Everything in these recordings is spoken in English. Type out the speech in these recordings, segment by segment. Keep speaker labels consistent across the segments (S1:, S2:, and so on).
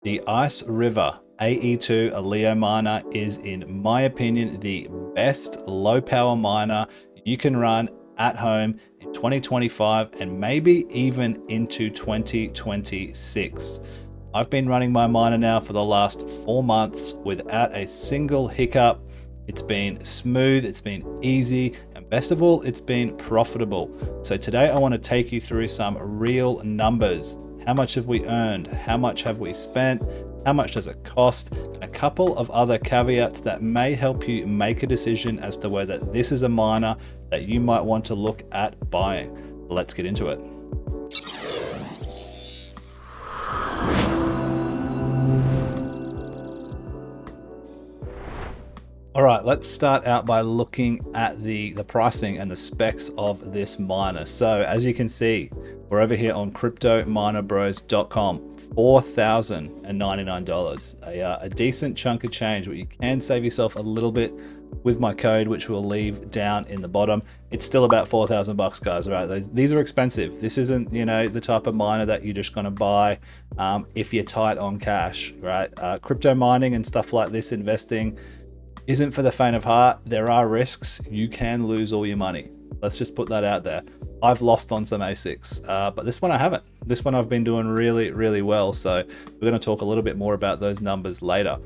S1: The IceRiver AE2 Aleo miner is, in my opinion, the best low power miner you can run at home in 2025 and maybe even into 2026. I've been running my miner now for the last 4 months without a single hiccup. It's been smooth, it's been easy, and best of all, it's been profitable. So today I want to take you through some real numbers. How much have we earned? How much have we spent? How much does it cost? And a couple of other caveats that may help you make a decision as to whether this is a miner that you might want to look at buying. Let's get into it. All right, let's start out by looking at the pricing and the specs of this miner. So as you can see, we're over here on cryptominerbros.com, $4,099, a decent chunk of change, but you can save yourself a little bit with my code, which we'll leave down in the bottom. It's still about 4,000 bucks, guys, right? These are expensive. This isn't, the type of miner that you're just gonna buy if you're tight on cash, right? Crypto mining and stuff like this, investing, isn't for the faint of heart. There are risks. You can lose all your money. Let's just put that out there. I've lost on some ASICs, but this one I haven't. This one I've been doing really, really well. So we're going to talk a little bit more about those numbers later.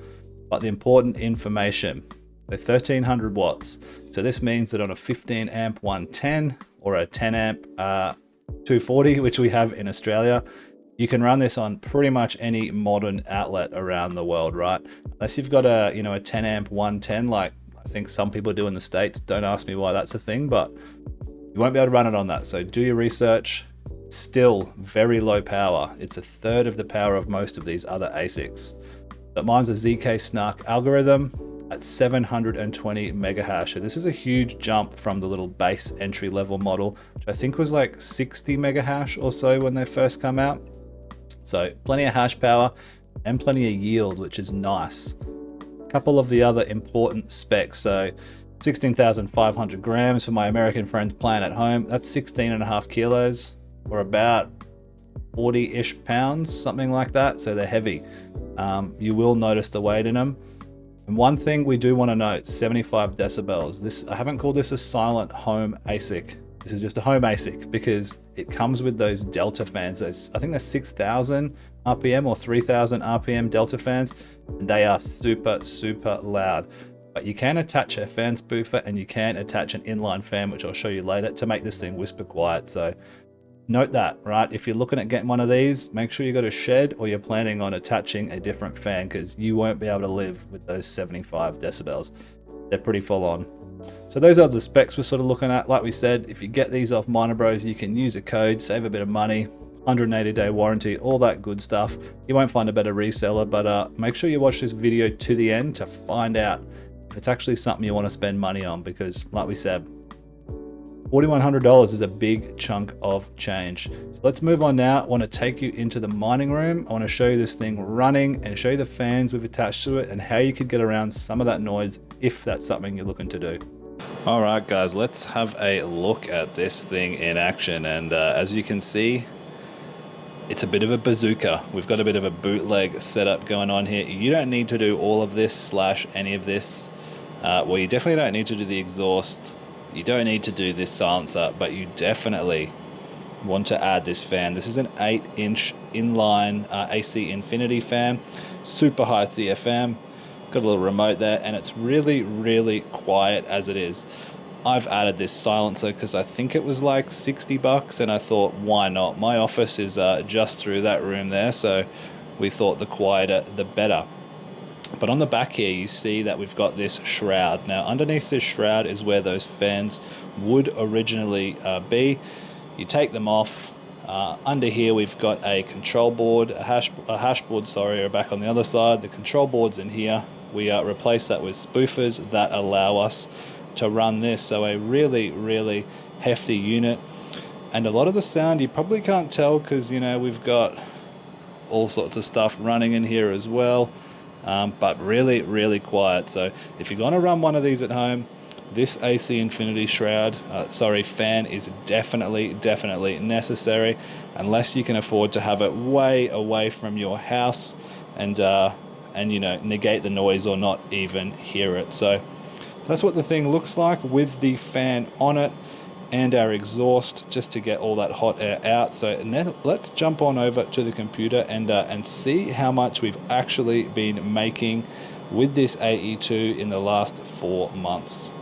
S1: But the important information, the 1300 watts. So this means that on a 15 amp 110 or a 10 amp 240, which we have in Australia, you can run this on pretty much any modern outlet around the world, right? Unless you've got a 10 amp 110, like I think some people do in the States. Don't ask me why that's a thing, but you won't be able to run it on that. So do your research. Still very low power. It's a third of the power of most of these other ASICs. But mine's a ZK Snark algorithm at 720 megahash. So this is a huge jump from the little base entry level model, which I think was like 60 megahash or so when they first come out. So plenty of hash power and plenty of yield, which is nice. A couple of the other important specs. So 16,500 grams for my American friends playing at home. That's 16.5 kilos or about 40-ish pounds, something like that. So they're heavy. You will notice the weight in them. And one thing we do want to note, 75 decibels. I haven't called this a silent home ASIC. This is just a home ASIC because it comes with those Delta fans. I think they're 6,000 RPM or 3,000 RPM Delta fans, and they are super, super loud. But you can attach a fan spoofer and you can attach an inline fan, which I'll show you later, to make this thing whisper quiet. So note that, right? If you're looking at getting one of these, make sure you got a shed or you're planning on attaching a different fan because you won't be able to live with those 75 decibels. They're pretty full on. So those are the specs we're sort of looking at. Like we said, if you get these off Miner Bros, you can use a code, save a bit of money, 180-day warranty, all that good stuff. You won't find a better reseller, but make sure you watch this video to the end to find out if it's actually something you want to spend money on, because like we said, $4,100 is a big chunk of change. So let's move on now. I want to take you into the mining room. I want to show you this thing running and show you the fans we've attached to it and how you could get around some of that noise if that's something you're looking to do. All right, guys, let's have a look at this thing in action. And as you can see, it's a bit of a bazooka. We've got a bit of a bootleg setup going on here. You don't need to do all of this / any of this. Well, you definitely don't need to do the exhaust. You don't need to do this silencer, but you definitely want to add this fan. This is an 8-inch inline AC Infinity fan, super high CFM, got a little remote there, and it's really, really quiet as it is. I've added this silencer because I think it was like 60 bucks, and I thought, why not? My office is just through that room there, so we thought the quieter, the better. But on the back here, you see that we've got this shroud. Now, underneath this shroud is where those fans would originally be. You take them off. Under here, we've got a control board, a hash board, sorry, back on the other side. The control board's in here. We replace that with spoofers that allow us to run this. So a really, really hefty unit. And a lot of the sound you probably can't tell because, we've got all sorts of stuff running in here as well. But really, really quiet. So if you're going to run one of these at home, this AC Infinity fan is definitely necessary, unless you can afford to have it way away from your house. and you know, negate the noise or not even hear it. So that's what the thing looks like with the fan on it and our exhaust, just to get all that hot air out. So now let's jump on over to the computer and see how much we've actually been making with this AE2 in the last 4 months.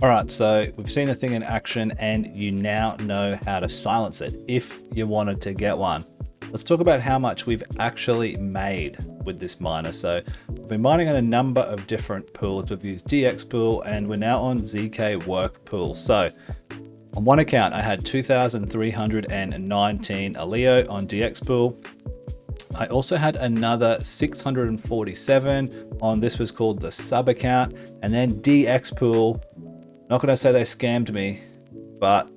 S1: All right, so we've seen the thing in action and you now know how to silence it if you wanted to get one. Let's talk about how much we've actually made with this miner. So we've been mining on a number of different pools. We've used DX pool and we're now on ZK work pool. So on one account, I had 2,319 Aleo on DX pool. I also had another 647 on, this was called the sub account, and then DX pool. Not gonna say they scammed me, but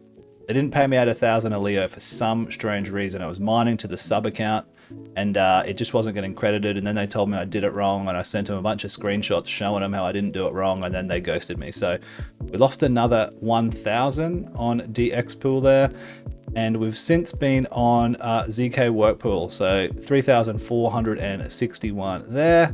S1: they didn't pay me out 1,000 Aleo for some strange reason. I was mining to the sub account and it just wasn't getting credited. And then they told me I did it wrong, and I sent them a bunch of screenshots showing them how I didn't do it wrong, and then they ghosted me. So we lost another 1,000 on DX pool there. And we've since been on ZK work pool. So 3,461 there.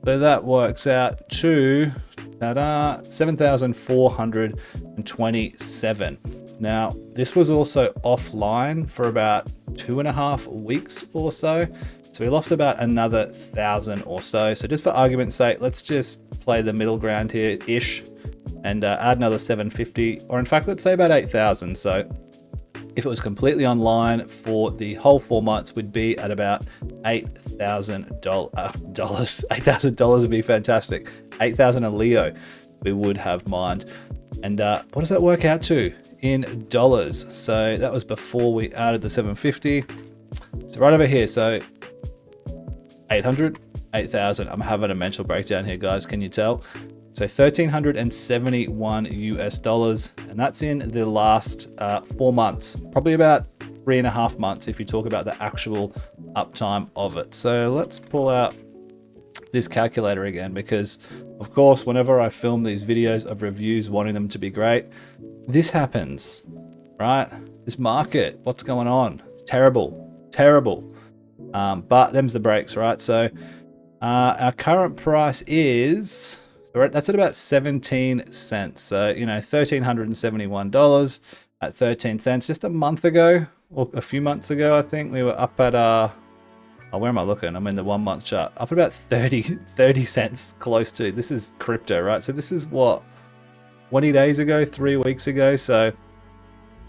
S1: So that works out to 7,427. Now, this was also offline for about 2.5 weeks or so. So we lost about another 1,000 or so. So just for argument's sake, let's just play the middle ground here-ish and add another 750, or in fact, let's say about 8,000. So if it was completely online for the whole 4 months, we'd be at about $8,000. $8,000 would be fantastic. 8,000 Aleo we would have mined. And what does that work out to in dollars? So that was before we added the 750. So right over here, so 800, 8,000. I'm having a mental breakdown here, guys. Can you tell? So 1,371 US dollars, and that's in the last 4 months, probably about 3.5 months if you talk about the actual uptime of it. So let's pull out this calculator again, because of course, whenever I film these videos of reviews wanting them to be great, this happens, right? This market, what's going on? It's terrible, terrible. But them's the breaks, right? So our current price is, that's at about 17 cents. So, you know, $1,371 at 13 cents. Just a month ago, or a few months ago, I think we were up at, oh, where am I looking? I'm in the 1 month chart. Up at about 30 cents close to. This is crypto, right? So this is what, 20 days ago, 3 weeks ago. So,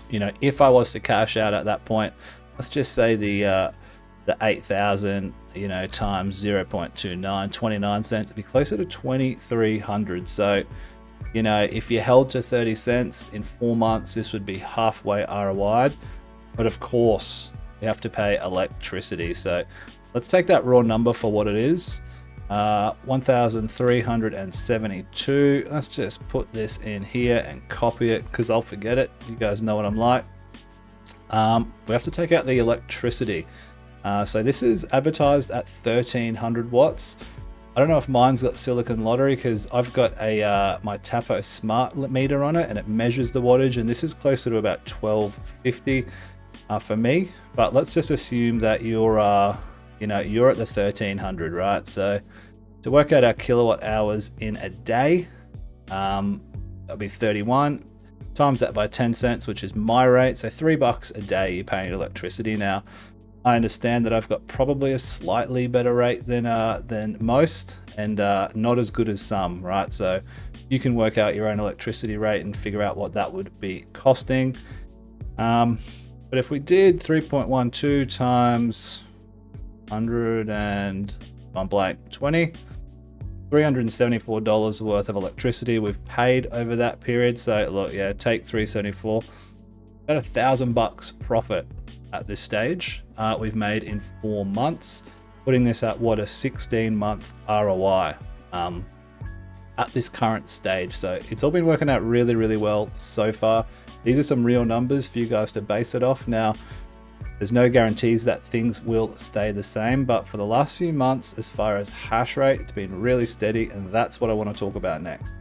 S1: you know, if I was to cash out at that point, let's just say the 8,000, you know, times 0.29, 29 cents, it'd be closer to 2,300. So, you know, if you held to 30 cents in 4 months, this would be halfway ROI. But of course, you have to pay electricity. So let's take that raw number for what it is. 1,372. Let's just put this in here and copy it, because I'll forget it. You guys know what I'm like. We have to take out the electricity. So this is advertised at 1,300 watts. I don't know if mine's got silicon lottery, because I've got a my Tapo smart meter on it and it measures the wattage, and this is closer to about 1,250 for me. But let's just assume that you're you know, you're at the 1,300, right? So to work out our kilowatt hours in a day, that'll be 31. Times that by 10 cents, which is my rate. So $3 a day you're paying electricity. Now, I understand that I've got probably a slightly better rate than most, and not as good as some, right? So you can work out your own electricity rate and figure out what that would be costing. But if we did 3.12 times 100 and on blank 20, $374 worth of electricity we've paid over that period. So look, yeah, take 374, about $1,000 profit at this stage we've made in 4 months, putting this at what, a 16-month ROI at this current stage. So it's all been working out really, really well so far. These are some real numbers for you guys to base it off. Now, there's no guarantees that things will stay the same, but for the last few months, as far as hash rate, it's been really steady, and that's what I want to talk about next.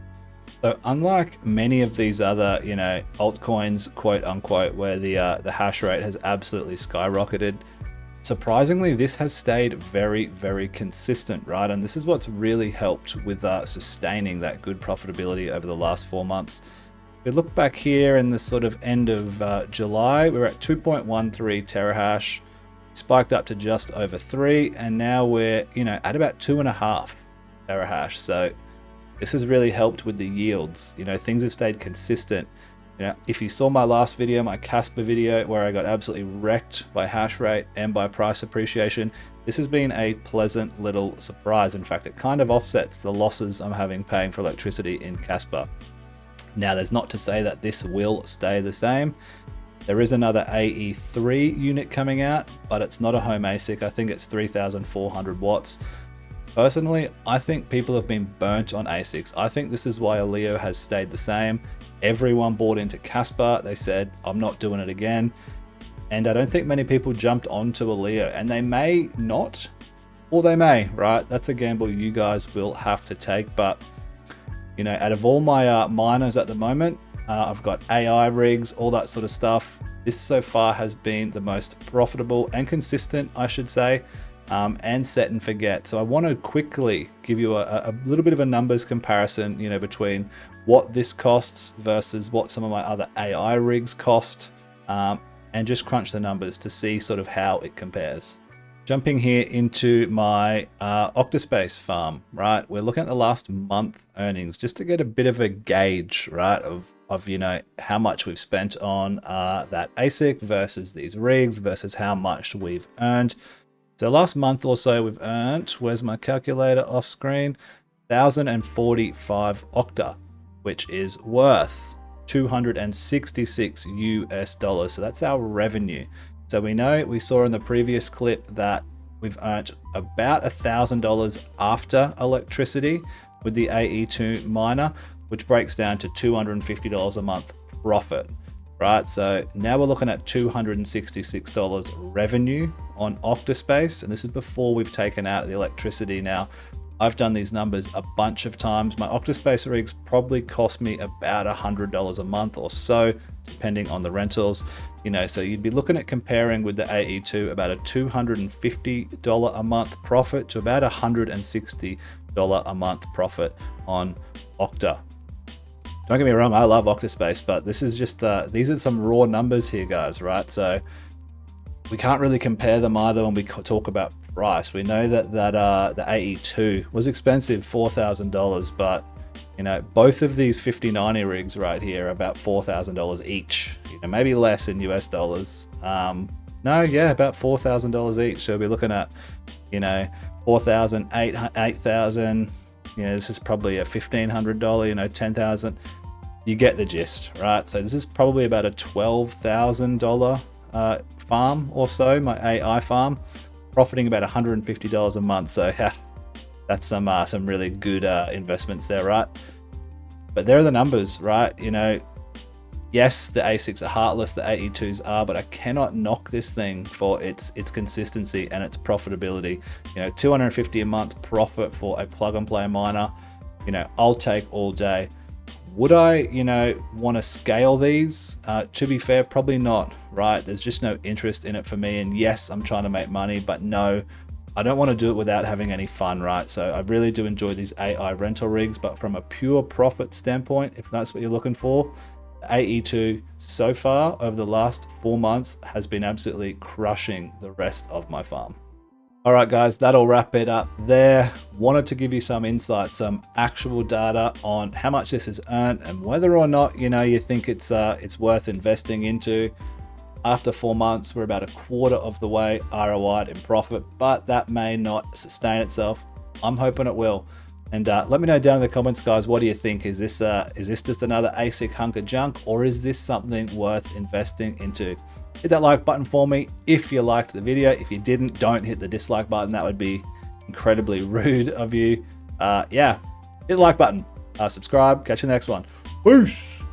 S1: So unlike many of these other, you know, altcoins, quote unquote, where the hash rate has absolutely skyrocketed, surprisingly, this has stayed very, very consistent, right? And this is what's really helped with sustaining that good profitability over the last 4 months. If we look back here in the sort of end of July, we were at 2.13 terahash, spiked up to just over 3, and now we're, at about 2.5 terahash. So this has really helped with the yields. Things have stayed consistent. If you saw my last video, my Casper video, where I got absolutely wrecked by hash rate and by price appreciation, this has been a pleasant little surprise. In fact, it kind of offsets the losses I'm having paying for electricity in Casper. Now, there's not to say that this will stay the same. There is another AE3 unit coming out, but it's not a home ASIC. I think it's 3,400 watts. Personally, I think people have been burnt on ASICs. I think this is why Aleo has stayed the same. Everyone bought into Casper. They said, I'm not doing it again. And I don't think many people jumped onto Aleo, and they may not, or they may, right? That's a gamble you guys will have to take. But, out of all my miners at the moment, I've got AI rigs, all that sort of stuff. This so far has been the most profitable and consistent, I should say, and set and forget. So I want to quickly give you a little bit of a numbers comparison, between what this costs versus what some of my other AI rigs cost, and just crunch the numbers to see sort of how it compares. Jumping here into my Octaspace farm, right? We're looking at the last month earnings just to get a bit of a gauge, right, of how much we've spent on that ASIC versus these rigs versus how much we've earned. So last month or so we've earned, where's my calculator off screen, 1,045 Octa, which is worth $266 US. So that's our revenue. So we saw in the previous clip that we've earned about $1,000 after electricity with the AE2 miner, which breaks down to $250 a month profit, right? So now we're looking at $266 revenue on Octaspace, and this is before we've taken out the electricity. Now, I've done these numbers a bunch of times. My Octaspace rigs probably cost me about $100 a month or so, depending on the rentals. So you'd be looking at comparing with the AE2 about a $250 a month profit to about $160 a month profit on Octa. Don't get me wrong, I love Octaspace, but this is just these are some raw numbers here, guys, right? So we can't really compare them either when we talk about price. We know that the AE2 was expensive, $4,000, but both of these 5090 rigs right here are about $4,000 each. Maybe less in US dollars. About $4,000 each. So we're looking at, $4,000, $8,000. This is probably a $1,500, $10,000. You get the gist, right? So this is probably about a $12,000 farm or so, my AI farm, profiting about $150 a month. So yeah, that's some really good investments there, right? But there are the numbers, right? Yes, the ASICs are heartless, the AE2s are, but I cannot knock this thing for its consistency and its profitability. $250 a month profit for a plug and play miner, I'll take all day. Would I, want to scale these? To be fair, probably not, right? There's just no interest in it for me. And yes, I'm trying to make money, but no, I don't want to do it without having any fun, right? So I really do enjoy these AI rental rigs, but from a pure profit standpoint, if that's what you're looking for, AE2 so far over the last 4 months has been absolutely crushing the rest of my farm. All right, guys, that'll wrap it up there. Wanted to give you some insight, some actual data on how much this has earned and whether or not, you think it's worth investing into. After 4 months, we're about a quarter of the way ROI'd in profit, but that may not sustain itself. I'm hoping it will. And let me know down in the comments, guys, what do you think? Is this just another ASIC hunk of junk, or is this something worth investing into? Hit that like button for me if you liked the video. If you didn't, don't hit the dislike button. That would be incredibly rude of you. Hit the like button, subscribe, catch you in the next one. Peace.